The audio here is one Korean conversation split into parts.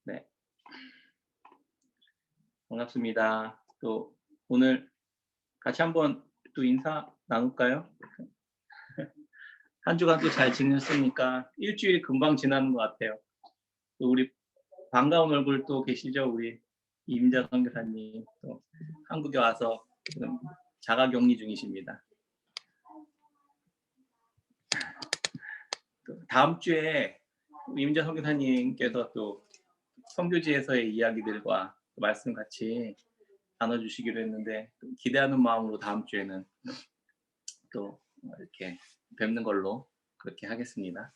네, 반갑습니다. 또 오늘 같이 한번 또 인사 나눌까요? 한 주간 또 잘 지냈습니까? 일주일이 금방 지나는 것 같아요. 또 우리 반가운 얼굴 또 계시죠? 우리 이민자 선교사님 또 한국에 와서 지금 자가격리 중이십니다. 또 다음 주에 이민자 선교사님께서 또 선교지에서의 이야기들과 말씀 같이 나눠주시기로 했는데 기대하는 마음으로 다음 주에는 또 이렇게 뵙는 걸로 그렇게 하겠습니다.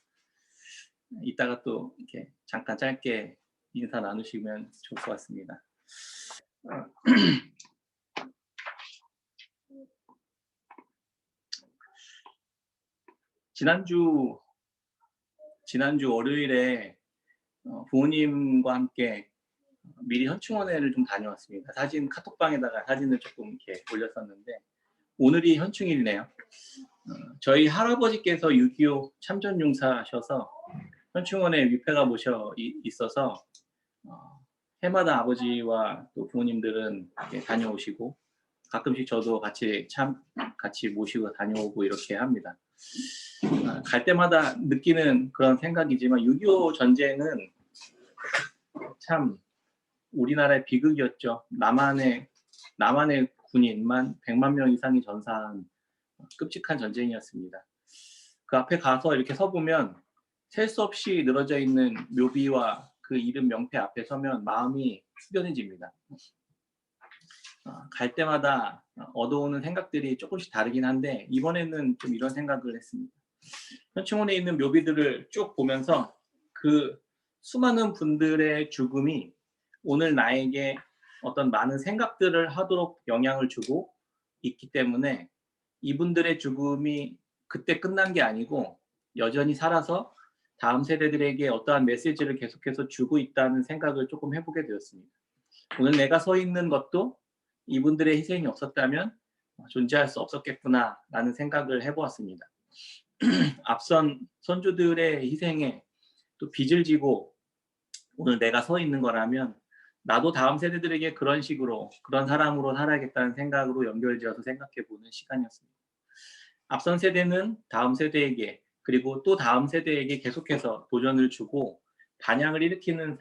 이따가 또 이렇게 잠깐 짧게 인사 나누시면 좋을 것 같습니다. 지난주 월요일에 부모님과 함께 미리 현충원회를 좀 다녀왔습니다. 카톡방에다가 사진을 조금 이렇게 올렸었는데 오늘이 현충일이네요. 저희 할아버지께서 6.25 참전용사셔서 현충원에 위패가 모셔 있어서 해마다 아버지와 또 부모님들은 이렇게 다녀오시고 가끔씩 저도 같이 모시고 다녀오고 이렇게 합니다. 갈 때마다 느끼는 그런 생각이지만 6.25 전쟁은 참 우리나라의 비극이었죠. 남한의 군인만 100만 명 이상이 전사한 끔찍한 전쟁이었습니다. 그 앞에 가서 이렇게 서보면 셀 수 없이 늘어져 있는 묘비와 그 이름 명패 앞에 서면 마음이 후련해집니다. 갈 때마다 얻어오는 생각들이 조금씩 다르긴 한데 이번에는 좀 이런 생각을 했습니다. 현충원에 있는 묘비들을 쭉 보면서 그 수많은 분들의 죽음이 오늘 나에게 어떤 많은 생각들을 하도록 영향을 주고 있기 때문에 이분들의 죽음이 그때 끝난 게 아니고 여전히 살아서 다음 세대들에게 어떠한 메시지를 계속해서 주고 있다는 생각을 조금 해보게 되었습니다. 오늘 내가 서 있는 것도 이분들의 희생이 없었다면 존재할 수 없었겠구나라는 생각을 해보았습니다. 앞선 선조들의 희생에 또 빚을 지고 오늘 내가 서 있는 거라면 나도 다음 세대들에게 그런 식으로 그런 사람으로 살아야겠다는 생각으로 연결지어서 생각해보는 시간이었습니다. 앞선 세대는 다음 세대에게 그리고 또 다음 세대에게 계속해서 도전을 주고 반향을 일으키는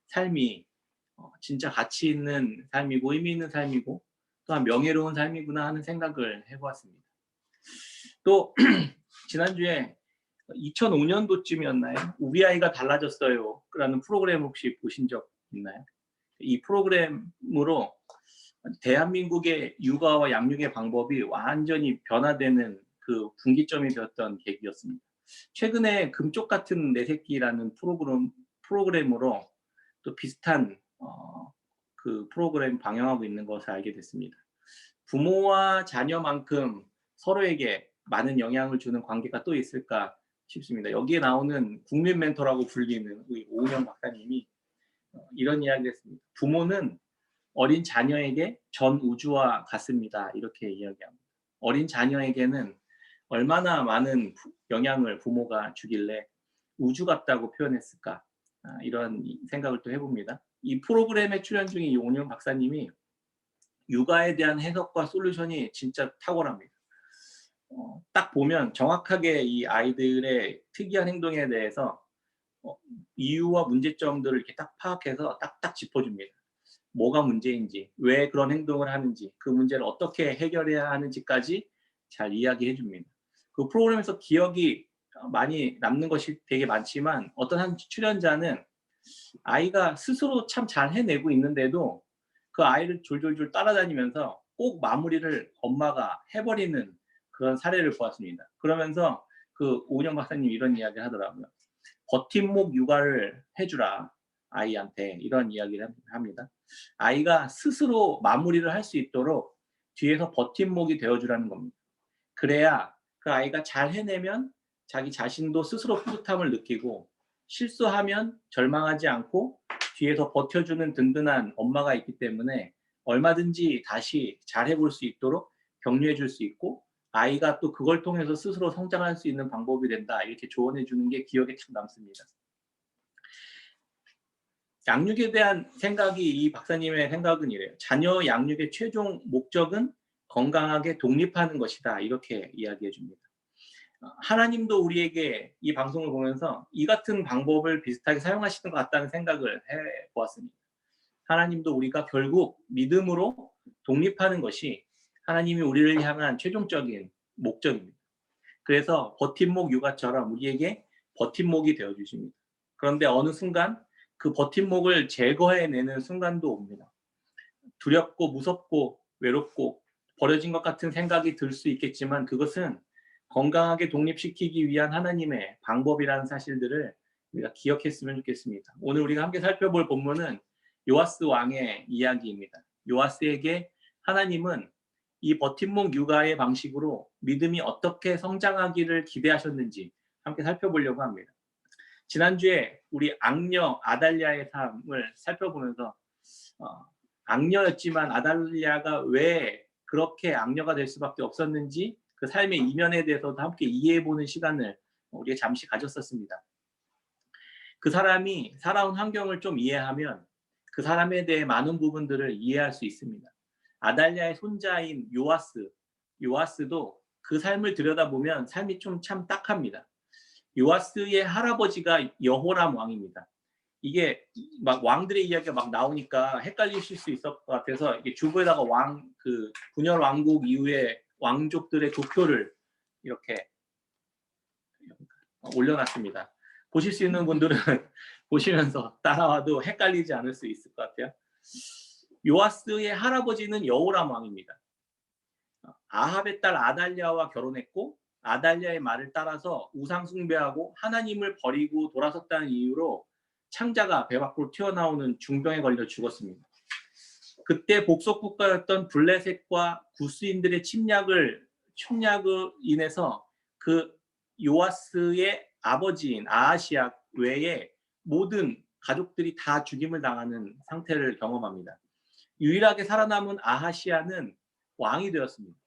삶이 진짜 가치 있는 삶이고 의미 있는 삶이고 또한 명예로운 삶이구나 하는 생각을 해보았습니다. 또 지난주에 2005년도쯤이었나요? 우리 아이가 달라졌어요 라는 프로그램 혹시 보신 적 있나요? 이 프로그램으로 대한민국의 육아와 양육의 방법이 완전히 변화되는 그 분기점이 되었던 계기였습니다. 최근에 금쪽 같은 내 새끼라는 프로그램으로 또 비슷한 그 프로그램 방영하고 있는 것을 알게 됐습니다. 부모와 자녀만큼 서로에게 많은 영향을 주는 관계가 또 있을까 싶습니다. 여기에 나오는 국민 멘토라고 불리는 우리 오은영 박사님이 이런 이야기를 했습니다. 부모는 어린 자녀에게 전 우주와 같습니다. 이렇게 이야기합니다. 어린 자녀에게는 얼마나 많은 영향을 부모가 주길래 우주 같다고 표현했을까? 이런 생각을 또 해봅니다. 이 프로그램에 출연 중인 이 오은영 박사님이 육아에 대한 해석과 솔루션이 진짜 탁월합니다. 딱 보면 정확하게 이 아이들의 특이한 행동에 대해서 이유와 문제점들을 이렇게 딱 파악해서 딱딱 짚어줍니다. 뭐가 문제인지, 왜 그런 행동을 하는지, 그 문제를 어떻게 해결해야 하는지까지 잘 이야기해 줍니다. 그 프로그램에서 기억이 많이 남는 것이 되게 많지만 어떤 한 출연자는 아이가 스스로 참 잘 해내고 있는데도 그 아이를 졸졸졸 따라다니면서 꼭 마무리를 엄마가 해버리는 그런 사례를 보았습니다. 그러면서 그 오은영 박사님이 이런 이야기를 하더라고요. 버팀목 육아를 해주라 아이한테 이런 이야기를 합니다. 아이가 스스로 마무리를 할 수 있도록 뒤에서 버팀목이 되어주라는 겁니다. 그래야 그 아이가 잘 해내면 자기 자신도 스스로 뿌듯함을 느끼고 실수하면 절망하지 않고 뒤에서 버텨주는 든든한 엄마가 있기 때문에 얼마든지 다시 잘해볼 수 있도록 격려해 줄 수 있고 아이가 또 그걸 통해서 스스로 성장할 수 있는 방법이 된다. 이렇게 조언해 주는 게 기억에 참 남습니다. 양육에 대한 생각이 이 박사님의 생각은 이래요. 자녀 양육의 최종 목적은 건강하게 독립하는 것이다. 이렇게 이야기해 줍니다. 하나님도 우리에게 이 방송을 보면서 이 같은 방법을 비슷하게 사용하시는 것 같다는 생각을 해 보았습니다. 하나님도 우리가 결국 믿음으로 독립하는 것이 하나님이 우리를 향한 최종적인 목적입니다. 그래서 버팀목 육아처럼 우리에게 버팀목이 되어 주십니다. 그런데 어느 순간 그 버팀목을 제거해내는 순간도 옵니다. 두렵고 무섭고 외롭고 버려진 것 같은 생각이 들 수 있겠지만 그것은 건강하게 독립시키기 위한 하나님의 방법이라는 사실들을 우리가 기억했으면 좋겠습니다. 오늘 우리가 함께 살펴볼 본문은 요아스 왕의 이야기입니다. 요아스에게 하나님은 이 버팀목 육아의 방식으로 믿음이 어떻게 성장하기를 기대하셨는지 함께 살펴보려고 합니다. 지난주에 우리 악녀 아달랴의 삶을 살펴보면서 악녀였지만 아달랴가 왜 그렇게 악녀가 될 수밖에 없었는지 그 삶의 이면에 대해서도 함께 이해해보는 시간을 우리가 잠시 가졌었습니다. 그 사람이 살아온 환경을 좀 이해하면 그 사람에 대해 많은 부분들을 이해할 수 있습니다. 아달랴의 손자인 요아스도 그 삶을 들여다보면 삶이 좀 참 딱합니다. 요아스의 할아버지가 여호람 왕입니다. 이게 막 왕들의 이야기가 막 나오니까 헷갈리실 수 있을 것 같아서 이게 주부에다가 그 분열 왕국 이후에 왕족들의 도표를 이렇게 올려놨습니다. 보실 수 있는 분들은 보시면서 따라와도 헷갈리지 않을 수 있을 것 같아요. 요아스의 할아버지는 여호람 왕입니다. 아합의 딸 아달랴와 결혼했고 아달랴의 말을 따라서 우상 숭배하고 하나님을 버리고 돌아섰다는 이유로 창자가 배 밖으로 튀어나오는 중병에 걸려 죽었습니다. 그때 복속 국가였던 블레셋과 구스인들의 침략으로 인해서 그 요아스의 아버지인 아하시아 외에 모든 가족들이 다 죽임을 당하는 상태를 경험합니다. 유일하게 살아남은 아하시아는 왕이 되었습니다.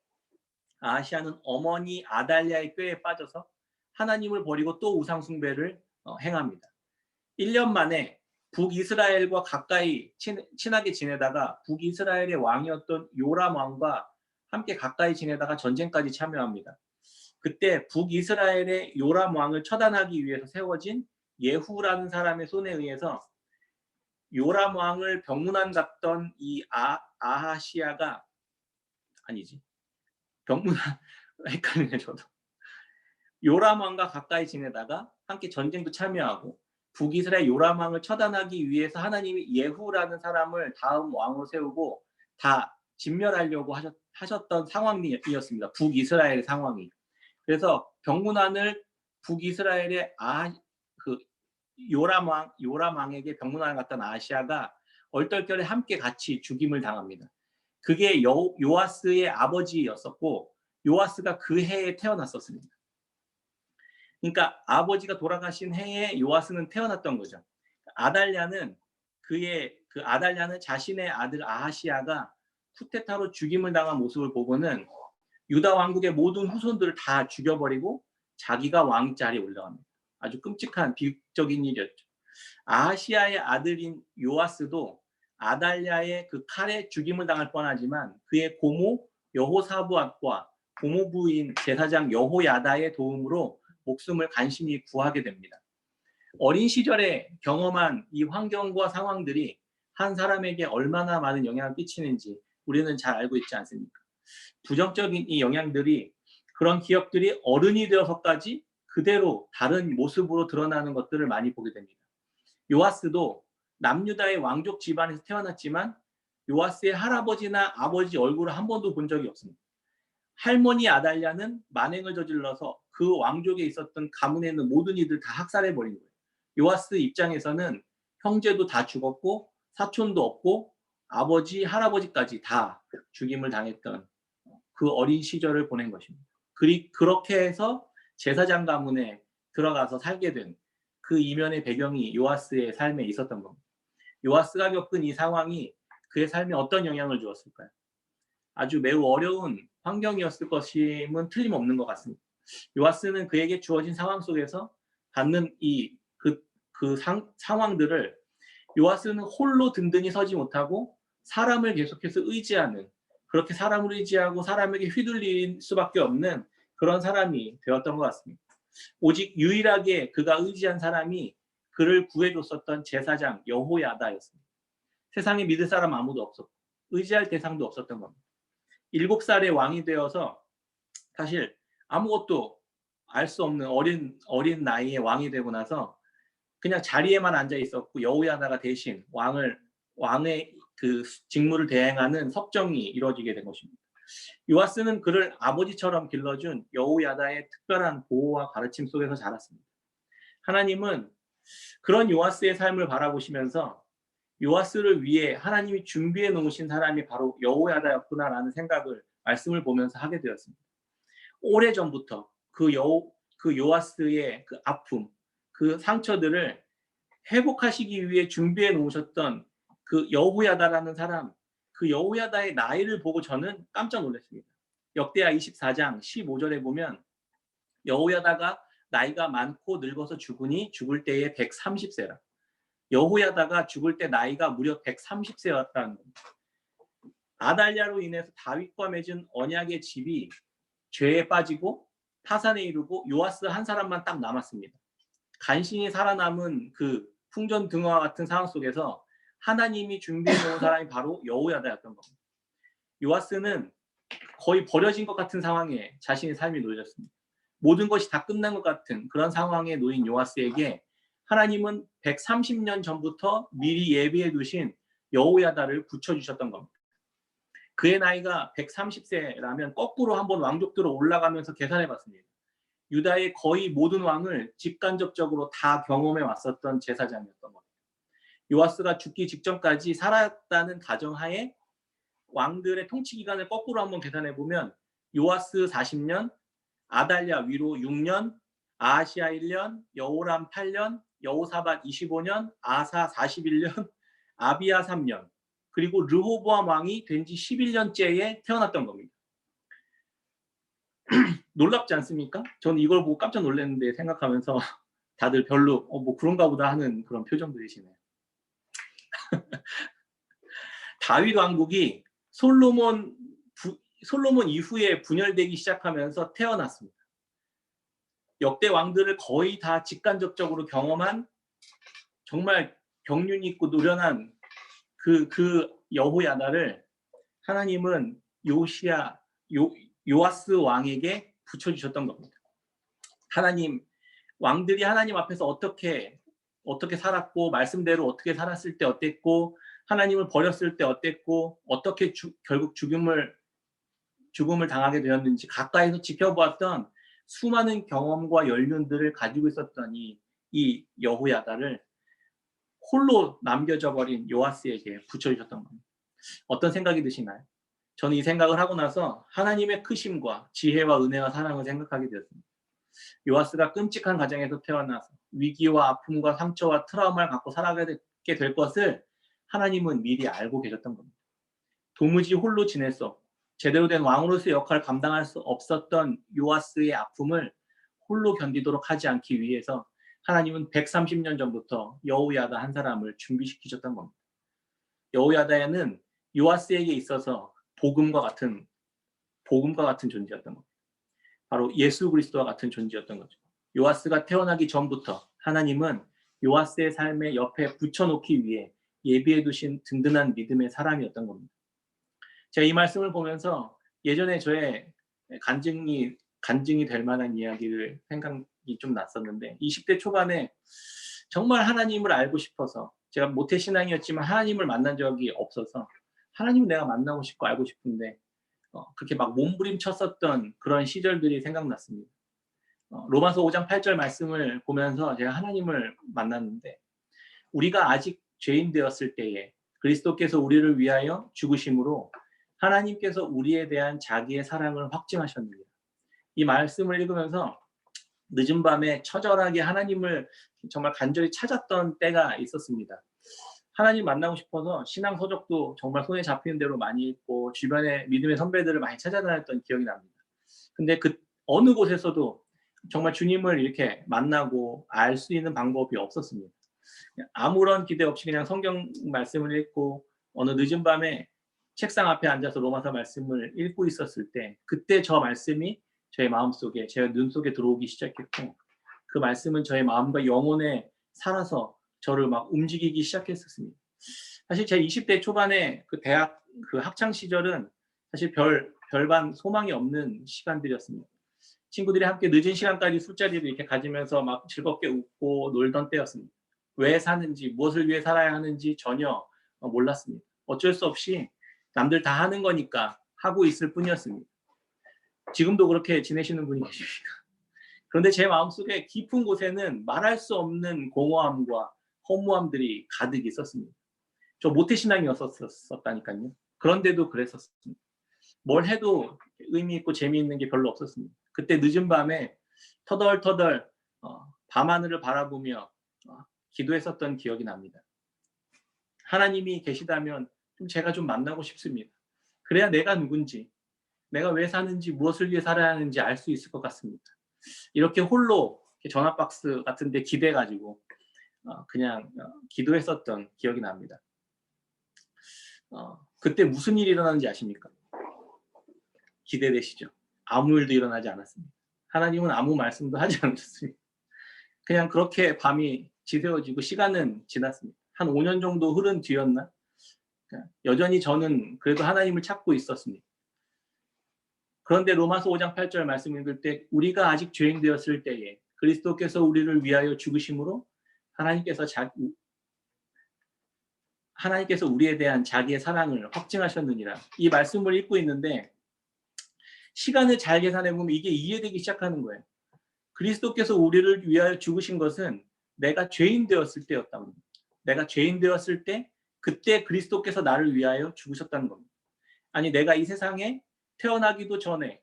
아하시아는 어머니 아달랴의 꾀에 빠져서 하나님을 버리고 또 우상 숭배를 행합니다. 1년 만에 북이스라엘과 가까이 친하게 지내다가 북이스라엘의 왕이었던 요람 왕과 함께 가까이 지내다가 전쟁까지 참여합니다. 그때 북이스라엘의 요람 왕을 처단하기 위해서 세워진 예후라는 사람의 손에 의해서 요람 왕을 병문안 갔던 이 아하시아가 아니지 병문안 헷갈리네 저도. 요람 왕과 가까이 지내다가 함께 전쟁도 참여하고 북이스라엘 요람 왕을 처단하기 위해서 하나님이 예후라는 사람을 다음 왕으로 세우고 다 진멸하려고 하셨던 상황이었습니다. 북이스라엘의 상황이. 그래서 병문안을 북이스라엘의 그 요람 왕에게 병문안을 갔던 아시아가 얼떨결에 함께 같이 죽임을 당합니다. 그게 요아스의 아버지였었고 요아스가 그 해에 태어났었습니다. 그러니까 아버지가 돌아가신 해에 요아스는 태어났던 거죠. 아달랴는 아달랴는 자신의 아들 아하시아가 쿠데타로 죽임을 당한 모습을 보고는 유다 왕국의 모든 후손들을 다 죽여버리고 자기가 왕 자리에 올라갑니다. 아주 끔찍한 비극적인 일이었죠. 아하시아의 아들인 요아스도 아달랴의 그 칼에 죽임을 당할 뻔하지만 그의 고모 여호사밧과 고모부인 제사장 여호야다의 도움으로 목숨을 간신히 구하게 됩니다. 어린 시절에 경험한 이 환경과 상황들이 한 사람에게 얼마나 많은 영향을 끼치는지 우리는 잘 알고 있지 않습니까? 부정적인 이 영향들이 그런 기억들이 어른이 되어서까지 그대로 다른 모습으로 드러나는 것들을 많이 보게 됩니다. 요아스도 남유다의 왕족 집안에서 태어났지만 요아스의 할아버지나 아버지 얼굴을 한 번도 본 적이 없습니다. 할머니 아달랴는 만행을 저질러서 그 왕족에 있었던 가문에 있는 모든 이들 다 학살해버린 거예요. 요아스 입장에서는 형제도 다 죽었고 사촌도 없고 아버지, 할아버지까지 다 죽임을 당했던 그 어린 시절을 보낸 것입니다. 그렇게 해서 제사장 가문에 들어가서 살게 된 그 이면의 배경이 요아스의 삶에 있었던 겁니다. 요아스가 겪은 이 상황이 그의 삶에 어떤 영향을 주었을까요? 아주 매우 어려운 환경이었을 것임은 틀림없는 것 같습니다. 요아스는 그에게 주어진 상황 속에서 받는 상황들을 요아스는 홀로 든든히 서지 못하고 사람을 계속해서 의지하는, 그렇게 사람을 의지하고 사람에게 휘둘릴 수밖에 없는 그런 사람이 되었던 것 같습니다. 오직 유일하게 그가 의지한 사람이 그를 구해줬었던 제사장 여호야다였습니다. 세상에 믿을 사람 아무도 없었고 의지할 대상도 없었던 겁니다. 7살의 왕이 되어서 사실 아무것도 알 수 없는 어린 나이에 왕이 되고 나서 그냥 자리에만 앉아 있었고 여호야다가 대신 왕의 그 직무를 대행하는 섭정이 이루어지게 된 것입니다. 요아스는 그를 아버지처럼 길러준 여호야다의 특별한 보호와 가르침 속에서 자랐습니다. 하나님은 그런 요아스의 삶을 바라보시면서 요아스를 위해 하나님이 준비해 놓으신 사람이 바로 여호야다였구나라는 생각을 말씀을 보면서 하게 되었습니다. 오래전부터 그 요아스의 그 아픔, 그 상처들을 회복하시기 위해 준비해 놓으셨던 그 여호야다라는 사람, 그 여호야다의 나이를 보고 저는 깜짝 놀랐습니다. 역대하 24장 15절에 보면 여호야다가 나이가 많고 늙어서 죽으니 죽을 때에 130세라. 여호야다가 죽을 때 나이가 무려 130세였다는 겁니다. 아달랴로 인해서 다윗과 맺은 언약의 집이 죄에 빠지고 파산에 이르고 요아스 한 사람만 딱 남았습니다. 간신히 살아남은 그 풍전등화와 같은 상황 속에서 하나님이 준비해 놓은 사람이 바로 여호야다였던 겁니다. 요아스는 거의 버려진 것 같은 상황에 자신의 삶이 놓여졌습니다. 모든 것이 다 끝난 것 같은 그런 상황에 놓인 요아스에게 하나님은 130년 전부터 미리 예비해 두신 여호야다를 붙여주셨던 겁니다. 그의 나이가 130세라면 거꾸로 한번 왕족들로 올라가면서 계산해 봤습니다. 유다의 거의 모든 왕을 직간접적으로 다 경험해 왔었던 제사장이었던 겁니다. 요아스가 죽기 직전까지 살았다는 가정하에 왕들의 통치 기간을 거꾸로 한번 계산해 보면 요아스 40년, 아달랴 위로 6년, 아하시아 1년, 여호람 8년, 여호사밧 25년, 아사 41년, 아비야 3년, 그리고 르호보암 왕이 된 지 11년째에 태어났던 겁니다. 놀랍지 않습니까? 저는 이걸 보고 깜짝 놀랐는데 생각하면서 다들 별로 뭐 그런가 보다 하는 그런 표정들이시네요. 다윗 왕국이 솔로몬 이후에 분열되기 시작하면서 태어났습니다. 역대 왕들을 거의 다 직간접적으로 경험한 정말 경륜 있고 노련한 그 여호야다를 하나님은 요아스 왕에게 붙여주셨던 겁니다. 왕들이 하나님 앞에서 어떻게 살았고 말씀대로 어떻게 살았을 때 어땠고 하나님을 버렸을 때 어땠고 어떻게 결국 죽음을 당하게 되었는지 가까이서 지켜보았던 수많은 경험과 연륜들을 가지고 있었던 이 여호야다를 홀로 남겨져 버린 요아스에게 붙여주셨던 겁니다. 어떤 생각이 드시나요? 저는 이 생각을 하고 나서 하나님의 크심과 지혜와 은혜와 사랑을 생각하게 되었습니다. 요아스가 끔찍한 가정에서 태어나서 위기와 아픔과 상처와 트라우마를 갖고 살아가게 될 것을 하나님은 미리 알고 계셨던 겁니다. 도무지 홀로 지낼 수 없고 제대로 된 왕으로서의 역할을 감당할 수 없었던 요아스의 아픔을 홀로 견디도록 하지 않기 위해서 하나님은 130년 전부터 여호야다 한 사람을 준비시키셨던 겁니다. 여호야다는 요아스에게 있어서 복음과 같은 존재였던 겁니다. 바로 예수 그리스도와 같은 존재였던 거죠. 요아스가 태어나기 전부터 하나님은 요아스의 삶의 옆에 붙여놓기 위해 예비해 두신 든든한 믿음의 사람이었던 겁니다. 제가 이 말씀을 보면서 예전에 저의 간증이 될 만한 이야기를 생각이 좀 났었는데 20대 초반에 정말 하나님을 알고 싶어서 제가 모태신앙이었지만 하나님을 만난 적이 없어서 하나님을 내가 만나고 싶고 알고 싶은데 그렇게 막 몸부림쳤었던 그런 시절들이 생각났습니다. 로마서 5장 8절 말씀을 보면서 제가 하나님을 만났는데 우리가 아직 죄인 되었을 때에 그리스도께서 우리를 위하여 죽으심으로 하나님께서 우리에 대한 자기의 사랑을 확증하셨느니라. 이 말씀을 읽으면서 늦은 밤에 처절하게 하나님을 정말 간절히 찾았던 때가 있었습니다. 하나님 만나고 싶어서 신앙 서적도 정말 손에 잡히는 대로 많이 읽고 주변에 믿음의 선배들을 많이 찾아다녔던 기억이 납니다. 근데 그 어느 곳에서도 정말 주님을 이렇게 만나고 알 수 있는 방법이 없었습니다. 아무런 기대 없이 그냥 성경 말씀을 읽고 어느 늦은 밤에 책상 앞에 앉아서 로마서 말씀을 읽고 있었을 때 그때 저 말씀이 저의 마음속에 제 눈 속에 들어오기 시작했고 그 말씀은 저의 마음과 영혼에 살아서 저를 막 움직이기 시작했었습니다. 사실 제 20대 초반에 그 대학 그 학창 시절은 사실 별반 소망이 없는 시간들이었습니다. 친구들이 함께 늦은 시간까지 술자리를 이렇게 가지면서 막 즐겁게 웃고 놀던 때였습니다. 왜 사는지, 무엇을 위해 살아야 하는지 전혀 몰랐습니다. 어쩔 수 없이 남들 다 하는 거니까 하고 있을 뿐이었습니다. 지금도 그렇게 지내시는 분이 계십니까? 그런데 제 마음속에 깊은 곳에는 말할 수 없는 공허함과 허무함들이 가득 있었습니다. 저 모태신앙이었었다니까요. 그런데도 그랬었습니다. 뭘 해도 의미 있고 재미있는 게 별로 없었습니다. 그때 늦은 밤에 터덜터덜 밤하늘을 바라보며 기도했었던 기억이 납니다. 하나님이 계시다면 제가 좀 만나고 싶습니다. 그래야 내가 누군지, 내가 왜 사는지, 무엇을 위해 살아야 하는지 알 수 있을 것 같습니다. 이렇게 홀로 전화박스 같은 데 기대가지고 그냥 기도했었던 기억이 납니다. 그때 무슨 일이 일어나는지 아십니까? 기대되시죠? 아무 일도 일어나지 않았습니다. 하나님은 아무 말씀도 하지 않으셨습니다. 그냥 그렇게 밤이 지새워지고 시간은 지났습니다. 한 5년 정도 흐른 뒤였나? 여전히 저는 그래도 하나님을 찾고 있었습니다. 그런데 로마서 5장 8절 말씀 읽을 때 우리가 아직 죄인 되었을 때에 그리스도께서 우리를 위하여 죽으심으로 하나님께서 우리에 대한 자기의 사랑을 확증하셨느니라. 이 말씀을 읽고 있는데 시간을 잘 계산해 보면 이게 이해되기 시작하는 거예요. 그리스도께서 우리를 위하여 죽으신 것은 내가 죄인 되었을 때였다는 겁니다. 내가 죄인 되었을 때 그때 그리스도께서 나를 위하여 죽으셨다는 겁니다. 아니 내가 이 세상에 태어나기도 전에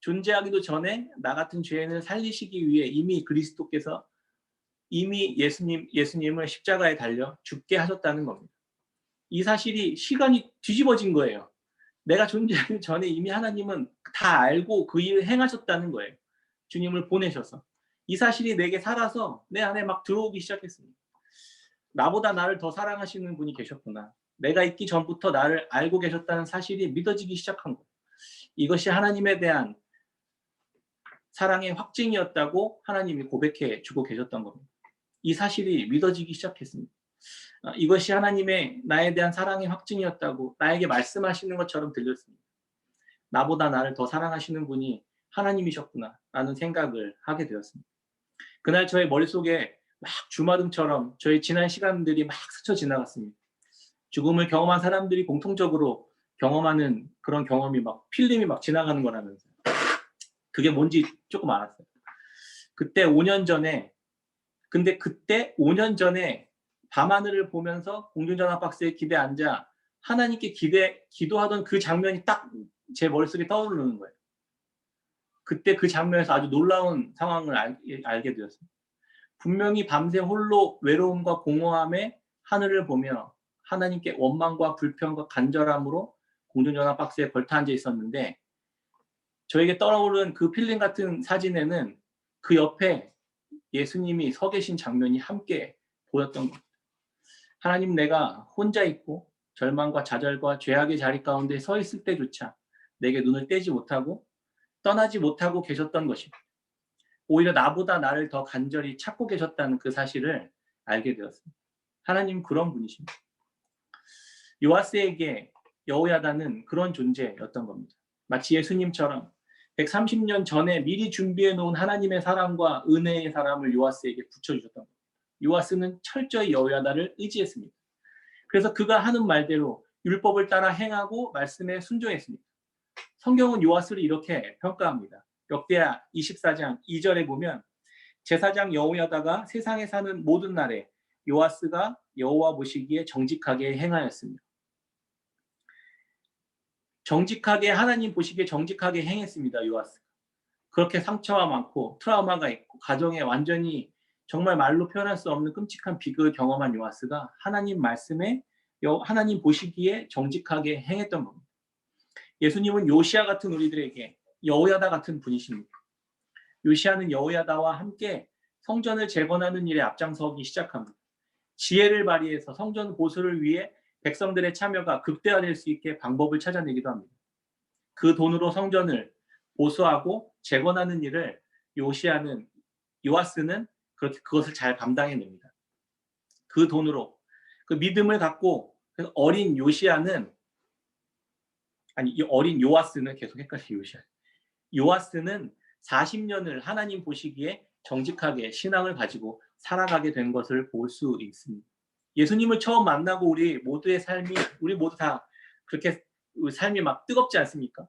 존재하기도 전에 나 같은 죄인을 살리시기 위해 이미 그리스도께서 이미 예수님을 십자가에 달려 죽게 하셨다는 겁니다. 이 사실이 시간이 뒤집어진 거예요. 내가 존재하기 전에 이미 하나님은 다 알고 그 일을 행하셨다는 거예요. 주님을 보내셔서. 이 사실이 내게 살아서 내 안에 막 들어오기 시작했습니다. 나보다 나를 더 사랑하시는 분이 계셨구나. 내가 있기 전부터 나를 알고 계셨다는 사실이 믿어지기 시작한 거예요. 이것이 하나님에 대한 사랑의 확증이었다고 하나님이 고백해 주고 계셨던 겁니다. 이 사실이 믿어지기 시작했습니다. 이것이 하나님의 나에 대한 사랑의 확증이었다고 나에게 말씀하시는 것처럼 들렸습니다. 나보다 나를 더 사랑하시는 분이 하나님이셨구나 라는 생각을 하게 되었습니다. 그날 저의 머릿속에 막 주마등처럼 저의 지난 시간들이 막 스쳐 지나갔습니다. 죽음을 경험한 사람들이 공통적으로 경험하는 그런 경험이 막 필름이 막 지나가는 거라면서요. 그게 뭔지 조금 알았어요. 그때 5년 전에 밤하늘을 보면서 공중전화 박스에 기대 앉아 하나님께 기도하던 그 장면이 딱 제 머릿속에 떠오르는 거예요. 그때 그 장면에서 아주 놀라운 상황을 알게 되었습니다. 분명히 밤새 홀로 외로움과 공허함에 하늘을 보며 하나님께 원망과 불평과 간절함으로 공중전화 박스에 걸터 앉아 있었는데 저에게 떠오른 그 필름 같은 사진에는 그 옆에 예수님이 서 계신 장면이 함께 보였던 겁니다. 하나님 내가 혼자 있고 절망과 좌절과 죄악의 자리 가운데 서 있을 때조차 내게 눈을 떼지 못하고 떠나지 못하고 계셨던 것입니다. 오히려 나보다 나를 더 간절히 찾고 계셨다는 그 사실을 알게 되었습니다. 하나님 그런 분이십니다. 요아스에게 여호야다는 그런 존재였던 겁니다. 마치 예수님처럼 130년 전에 미리 준비해 놓은 하나님의 사랑과 은혜의 사람을 요아스에게 붙여주셨던 겁니다. 요아스는 철저히 여호야다를 의지했습니다. 그래서 그가 하는 말대로 율법을 따라 행하고 말씀에 순종했습니다. 성경은 요아스를 이렇게 평가합니다. 역대하 24장 2절에 보면 제사장 여호야다가 세상에 사는 모든 날에 요아스가 여호와 보시기에 정직하게 행하였습니다. 정직하게 하나님 보시기에 정직하게 행했습니다. 요아스가. 그렇게 상처가 많고 트라우마가 있고 가정에 완전히 정말 말로 표현할 수 없는 끔찍한 비극을 경험한 요아스가 하나님 말씀에 하나님 보시기에 정직하게 행했던 겁니다. 예수님은 요시야 같은 우리들에게 여호야다 같은 분이십니다. 요시야는 여호야다와 함께 성전을 재건하는 일에 앞장서기 시작합니다. 지혜를 발휘해서 성전 보수를 위해 백성들의 참여가 극대화될 수 있게 방법을 찾아내기도 합니다. 그 돈으로 성전을 보수하고 재건하는 일을 요아스는 그렇게 그것을 잘 감당해냅니다. 그 돈으로 그 믿음을 갖고 어린 요시아는 이 어린 요아스는 계속 헷갈려 요아스는 40년을 하나님 보시기에 정직하게 신앙을 가지고 살아가게 된 것을 볼 수 있습니다. 예수님을 처음 만나고 우리 모두 다 그렇게 삶이 막 뜨겁지 않습니까?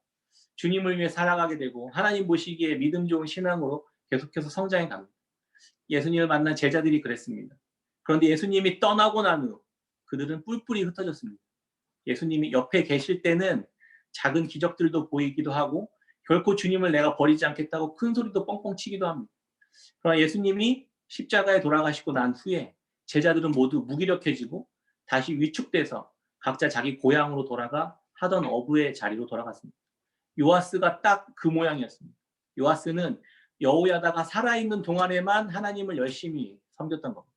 주님을 위해 살아가게 되고 하나님 보시기에 믿음 좋은 신앙으로 계속해서 성장해 갑니다. 예수님을 만난 제자들이 그랬습니다. 그런데 예수님이 떠나고 난 후 그들은 뿔뿔이 흩어졌습니다. 예수님이 옆에 계실 때는 작은 기적들도 보이기도 하고 결코 주님을 내가 버리지 않겠다고 큰 소리도 뻥뻥 치기도 합니다. 그러나 예수님이 십자가에 돌아가시고 난 후에 제자들은 모두 무기력해지고 다시 위축돼서 각자 자기 고향으로 돌아가 하던 어부의 자리로 돌아갔습니다. 요아스가 딱 그 모양이었습니다. 요아스는 여호야다가 살아있는 동안에만 하나님을 열심히 섬겼던 겁니다.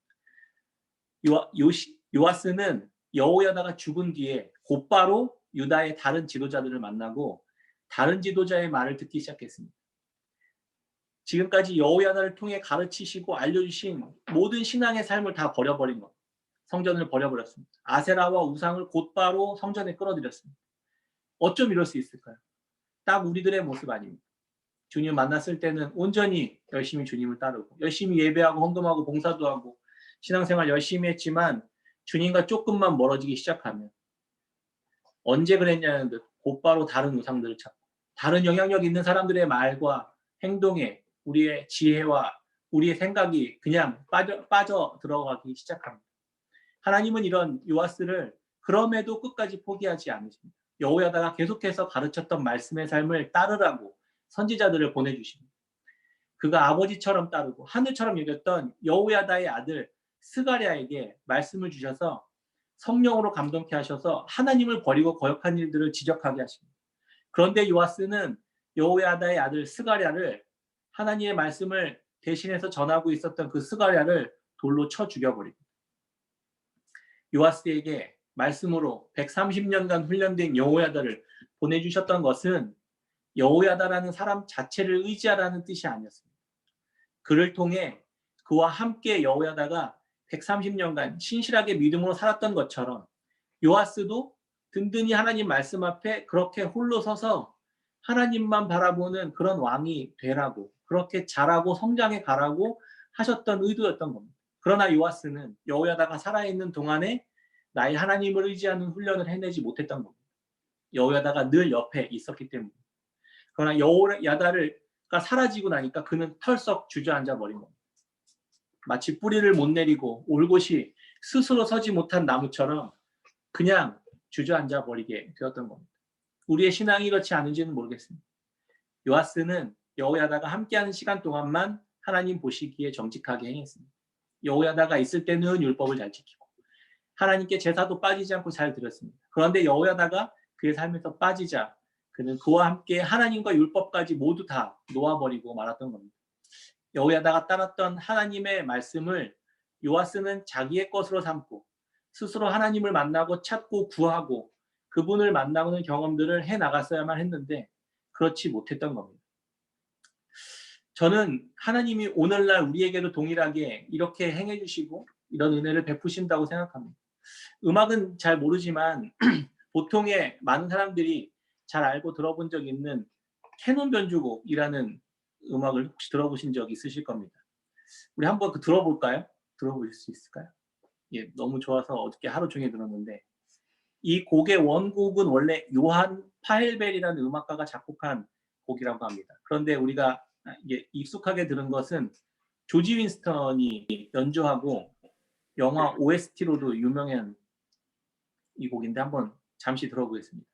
요아스는 여호야다가 죽은 뒤에 곧바로 유다의 다른 지도자들을 만나고 다른 지도자의 말을 듣기 시작했습니다. 지금까지 여호야다를 통해 가르치시고 알려주신 모든 신앙의 삶을 다 버려버린 것. 성전을 버려버렸습니다. 아세라와 우상을 곧바로 성전에 끌어들였습니다. 어쩜 이럴 수 있을까요? 딱 우리들의 모습 아닙니까? 주님 만났을 때는 온전히 열심히 주님을 따르고 열심히 예배하고 헌금하고 봉사도 하고 신앙생활 열심히 했지만 주님과 조금만 멀어지기 시작하면 언제 그랬냐는 듯 곧바로 다른 우상들을 찾고 다른 영향력 있는 사람들의 말과 행동에 우리의 지혜와 우리의 생각이 그냥 빠져 들어가기 시작합니다. 하나님은 이런 요아스를 그럼에도 끝까지 포기하지 않으십니다. 여호야다가 계속해서 가르쳤던 말씀의 삶을 따르라고 선지자들을 보내주십니다. 그가 아버지처럼 따르고 하늘처럼 여겼던 여호야다의 아들 스가랴에게 말씀을 주셔서 성령으로 감동케 하셔서 하나님을 버리고 거역한 일들을 지적하게 하십니다. 그런데 요아스는 여호야다의 아들 스가랴를 하나님의 말씀을 대신해서 전하고 있었던 그 스가랴를 돌로 쳐 죽여버립니다. 요아스에게 말씀으로 130년간 훈련된 여호야다를 보내주셨던 것은 여호야다라는 사람 자체를 의지하라는 뜻이 아니었습니다. 그를 통해 그와 함께 여호야다가 130년간 신실하게 믿음으로 살았던 것처럼 요아스도 든든히 하나님 말씀 앞에 그렇게 홀로 서서 하나님만 바라보는 그런 왕이 되라고 그렇게 자라고 성장해 가라고 하셨던 의도였던 겁니다. 그러나 요아스는 여호야다가 살아있는 동안에 나의 하나님을 의지하는 훈련을 해내지 못했던 겁니다. 여호야다가 늘 옆에 있었기 때문에. 그러나 여호야다가 사라지고 나니까 그는 털썩 주저앉아 버린 겁니다. 마치 뿌리를 못 내리고 올곧이 스스로 서지 못한 나무처럼 그냥 주저앉아 버리게 되었던 겁니다. 우리의 신앙이 그렇지 않은지는 모르겠습니다. 요아스는 여호야다가 함께하는 시간 동안만 하나님 보시기에 정직하게 행했습니다. 여호야다가 있을 때는 율법을 잘 지키고 하나님께 제사도 빠지지 않고 잘 드렸습니다. 그런데 여호야다가 그의 삶에서 빠지자 그는 그와 함께 하나님과 율법까지 모두 다 놓아버리고 말았던 겁니다. 여호야다가 따랐던 하나님의 말씀을 요아스는 자기의 것으로 삼고 스스로 하나님을 만나고 찾고 구하고 그분을 만나는 경험들을 해나갔어야만 했는데 그렇지 못했던 겁니다. 저는 하나님이 오늘날 우리에게도 동일하게 이렇게 행해주시고 이런 은혜를 베푸신다고 생각합니다. 음악은 잘 모르지만 보통의 많은 사람들이 잘 알고 들어본 적 있는 캐논 변주곡이라는 음악을 혹시 들어보신 적 있으실 겁니다. 우리 한번 들어볼까요? 들어보실 수 있을까요? 예, 너무 좋아서 어저께 하루 종일 들었는데 이 곡의 원곡은 원래 요한 파헬벨이라는 음악가가 작곡한 곡이라고 합니다. 그런데 우리가 이게 익숙하게 들은 것은 조지 윈스턴이 연주하고 영화 OST로도 유명한 이 곡인데 한번 잠시 들어보겠습니다.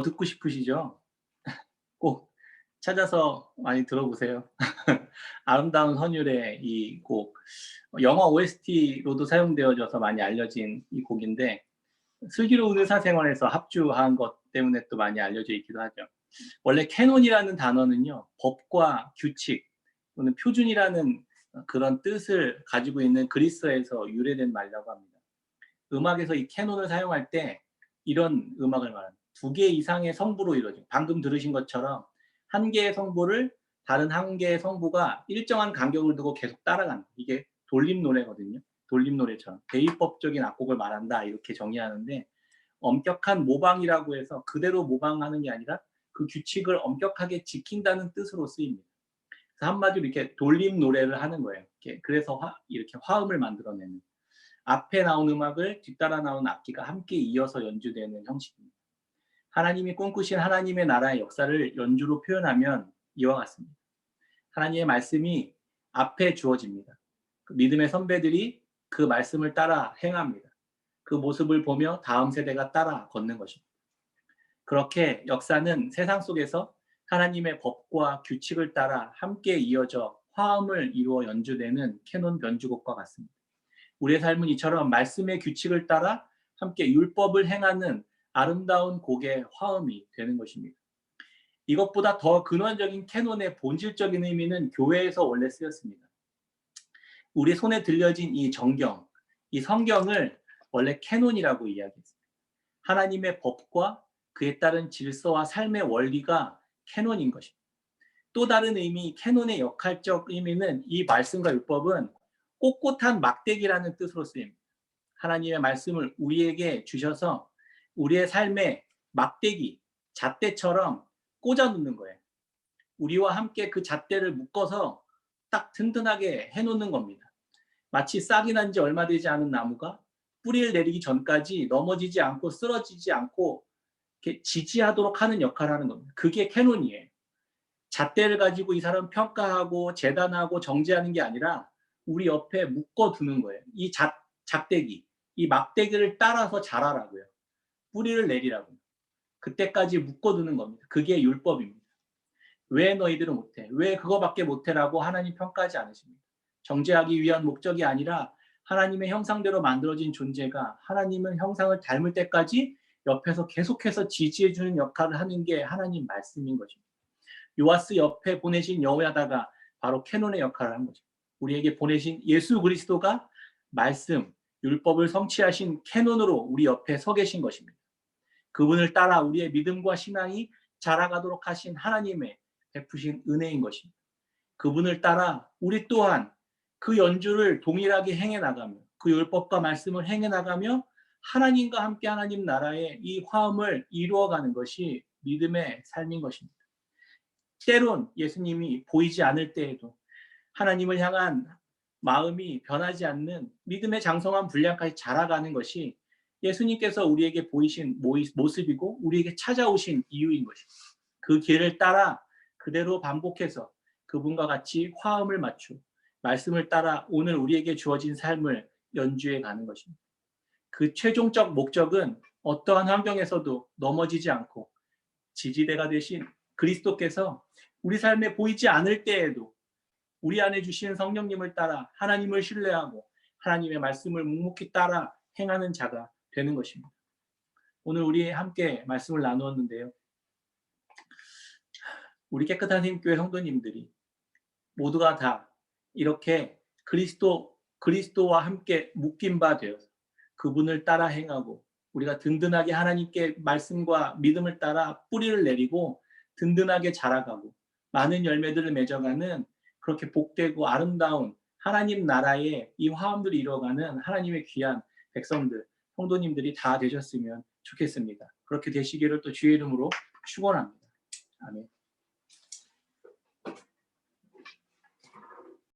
더 듣고 싶으시죠? 꼭 찾아서 많이 들어보세요. 아름다운 선율의 이 곡, 영화 OST로도 사용되어져서 많이 알려진 이 곡인데 슬기로운 의사생활에서 합주한 것 때문에 또 많이 알려져 있기도 하죠. 원래 캐논이라는 단어는요, 법과 규칙 또는 표준이라는 그런 뜻을 가지고 있는 그리스어에서 유래된 말이라고 합니다. 음악에서 이 캐논을 사용할 때 이런 음악을 말합니다. 2개 이상의 성부로 이루어진, 방금 들으신 것처럼 한 개의 성부를 다른 한 개의 성부가 일정한 간격을 두고 계속 따라가는, 이게 돌림 노래거든요. 돌림 노래처럼 대위법적인 악곡을 말한다 이렇게 정의하는데, 엄격한 모방이라고 해서 그대로 모방하는 게 아니라 그 규칙을 엄격하게 지킨다는 뜻으로 쓰입니다. 그래서 한마디로 이렇게 돌림 노래를 하는 거예요. 그래서 이렇게 화음을 만들어내는, 앞에 나온 음악을 뒤따라 나온 악기가 함께 이어서 연주되는 형식입니다. 하나님이 꿈꾸신 하나님의 나라의 역사를 연주로 표현하면 이와 같습니다. 하나님의 말씀이 앞에 주어집니다. 믿음의 선배들이 그 말씀을 따라 행합니다. 그 모습을 보며 다음 세대가 따라 걷는 것입니다. 그렇게 역사는 세상 속에서 하나님의 법과 규칙을 따라 함께 이어져 화음을 이루어 연주되는 캐논 변주곡과 같습니다. 우리의 삶은 이처럼 말씀의 규칙을 따라 함께 율법을 행하는 아름다운 곡의 화음이 되는 것입니다. 이것보다 더 근원적인 캐논의 본질적인 의미는 교회에서 원래 쓰였습니다. 우리 손에 들려진 이 정경, 이 성경을 원래 캐논이라고 이야기했습니다. 하나님의 법과 그에 따른 질서와 삶의 원리가 캐논인 것입니다. 또 다른 의미, 캐논의 역할적 의미는 이 말씀과 율법은 꼿꼿한 막대기라는 뜻으로 쓰입니다. 하나님의 말씀을 우리에게 주셔서 우리의 삶에 막대기, 잣대처럼 꽂아 놓는 거예요. 우리와 함께 그 잣대를 묶어서 딱 든든하게 해놓는 겁니다. 마치 싹이 난 지 얼마 되지 않은 나무가 뿌리를 내리기 전까지 넘어지지 않고 쓰러지지 않고 이렇게 지지하도록 하는 역할을 하는 겁니다. 그게 캐논이에요. 잣대를 가지고 이 사람 평가하고 재단하고 정죄하는 게 아니라 우리 옆에 묶어두는 거예요. 이 잣대기, 이 막대기를 따라서 자라라고요. 뿌리를 내리라고요. 그때까지 묶어두는 겁니다. 그게 율법입니다. 왜 너희들은 못해? 왜 그거밖에 못해라고 하나님 평가하지 않으십니다. 정죄하기 위한 목적이 아니라 하나님의 형상대로 만들어진 존재가 하나님의 형상을 닮을 때까지 옆에서 계속해서 지지해주는 역할을 하는 게 하나님 말씀인 것입니다. 요아스 옆에 보내신 여호야다가 바로 캐논의 역할을 한 거죠. 우리에게 보내신 예수 그리스도가 말씀, 율법을 성취하신 캐논으로 우리 옆에 서 계신 것입니다. 그분을 따라 우리의 믿음과 신앙이 자라가도록 하신 하나님의 베푸신 은혜인 것입니다. 그분을 따라 우리 또한 그 연주를 동일하게 행해 나가며 그 율법과 말씀을 행해 나가며 하나님과 함께 하나님 나라의 이 화음을 이루어가는 것이 믿음의 삶인 것입니다. 때론 예수님이 보이지 않을 때에도 하나님을 향한 마음이 변하지 않는 믿음의 장성한 분량까지 자라가는 것이 예수님께서 우리에게 보이신 모습이고 우리에게 찾아오신 이유인 것입니다. 그 길을 따라 그대로 반복해서 그분과 같이 화음을 맞추고 말씀을 따라 오늘 우리에게 주어진 삶을 연주해 가는 것입니다. 그 최종적 목적은 어떠한 환경에서도 넘어지지 않고 지지대가 되신 그리스도께서 우리 삶에 보이지 않을 때에도 우리 안에 주시는 성령님을 따라 하나님을 신뢰하고 하나님의 말씀을 묵묵히 따라 행하는 자가 되는 것입니다. 오늘 우리 함께 말씀을 나누었는데요. 우리 깨끗한 생교회 성도님들이 모두가 다 이렇게 그리스도와 함께 묶인 바 되어서 그분을 따라 행하고 우리가 든든하게 하나님께 말씀과 믿음을 따라 뿌리를 내리고 든든하게 자라가고 많은 열매들을 맺어가는 그렇게 복되고 아름다운 하나님 나라의 이 화음들을 이뤄가는 하나님의 귀한 백성들, 성도님들이 다 되셨으면 좋겠습니다. 그렇게 되시기를 또 주의 이름으로 축원합니다. 아멘.